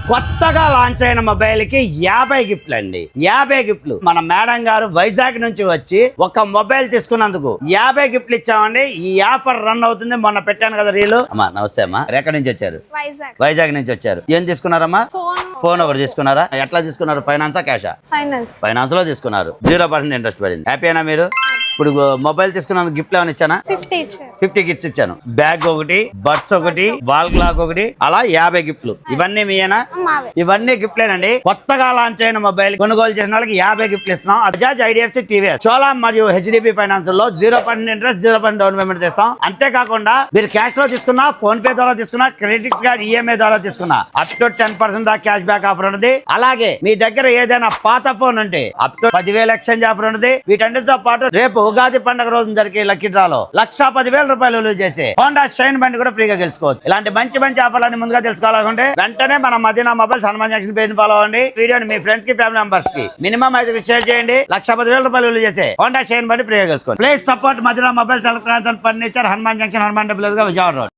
కొత్తగా లాంచ్ అయిన మొబైల్ కి 50 గిఫ్ట్లు అండి. 50 గిఫ్ట్లు. మన మేడం గారు వైజాగ్ నుంచి వచ్చి ఒక మొబైల్ తీసుకున్నందుకు 50 గిఫ్ట్లు ఇచ్చామండి. ఈ ఆఫర్ రన్ అవుతుంది. మొన్న పెట్టాను కదా రీలు. అమ్మా నమస్తే అమ్మా. ఎక్కడి నుంచి వచ్చారు? వైజాగ్ నుంచి వచ్చారు. ఏం తీసుకున్నారమ్మా? ఫోన్ ఒకటి తీసుకున్నారా? ఎట్లా తీసుకున్నారు? ఫైనాన్సా క్యాషా? ఫైనాన్స్ లో తీసుకున్నారు. 0% ఇంట్రెస్ట్ పడింది. హ్యాపీనా మీరు? ఇప్పుడు మొబైల్ తీసుకున్నాను. గిఫ్ట్ ఏమైనా ఇచ్చానా? 50 గిఫ్ట్స్ ఇచ్చాను. బ్యాగ్ ఒకటి, బడ్స్ ఒకటి, వాల్ క్లాక్ ఒకటి, అలా 50 గిఫ్ట్లు. ఇవన్నీ మీయేనా? ఇవన్నీ గిఫ్ట్లేనండి. కొత్తగా లాంచ్ అయిన మొబైల్ కొనుగోలు చేసిన వాళ్ళకి 50 గిఫ్ట్లు ఇస్తున్నాం. బజాజ్, ఐడిఎఫ్సి, టీవీఎస్, చోళా మరియు హెచ్డిబి ఫైనాన్స్ లో 0% ఇంట్రెస్ట్, 0% డౌన్ పేమెంట్ చేస్తాం. అంతేకాకుండా మీరు క్యాష్ లో తీసుకున్నా, ఫోన్ పే ద్వారా తీసుకున్నా, క్రెడిట్ కార్డ్ ఈఎంఐ ద్వారా తీసుకున్నా అప్ టు 10% దాకా క్యాష్ బ్యాక్ ఆఫర్ ఉంది. అలాగే మీ దగ్గర ఏదైనా పాత ఫోన్ ఉంటే అప్ టు 10,000 ఎక్స్చేంజ్ ఆఫర్ ఉంది. వీటన్నిటితో పాటు రేపు ఉగాది పండుగ రోజు జరిగే లక్కీ డ్రాలో 1,10,000 రూపాయలు విలువ చేసి హోండా షైన్ బండి కూడా ఫ్రీగా గెలుచుకోవచ్చు. ఇలాంటి మంచి మంచి ఆఫర్లన్నీ ముందుగా తెలుసుకోవాలనుకుంటే వెంటనే మన Madina mobiles Hanuman junction page follow అవ్వండి. వీడియోని మీ ఫ్రెండ్స్ కి, ఫ్యామిలీ మెంబర్స్ కి మినిమం 5 షేర్ చేయండి. 1,10,000 రూపాయలు విలువ చేసి హోండా షైన్ బండి ఫ్రీగా గెలుచుకోండి. Please support Madina mobiles, electronics and furniture, Hanuman junction, Hanuman డబ్ల్యూస్ గా విజయవాడ రోడ్.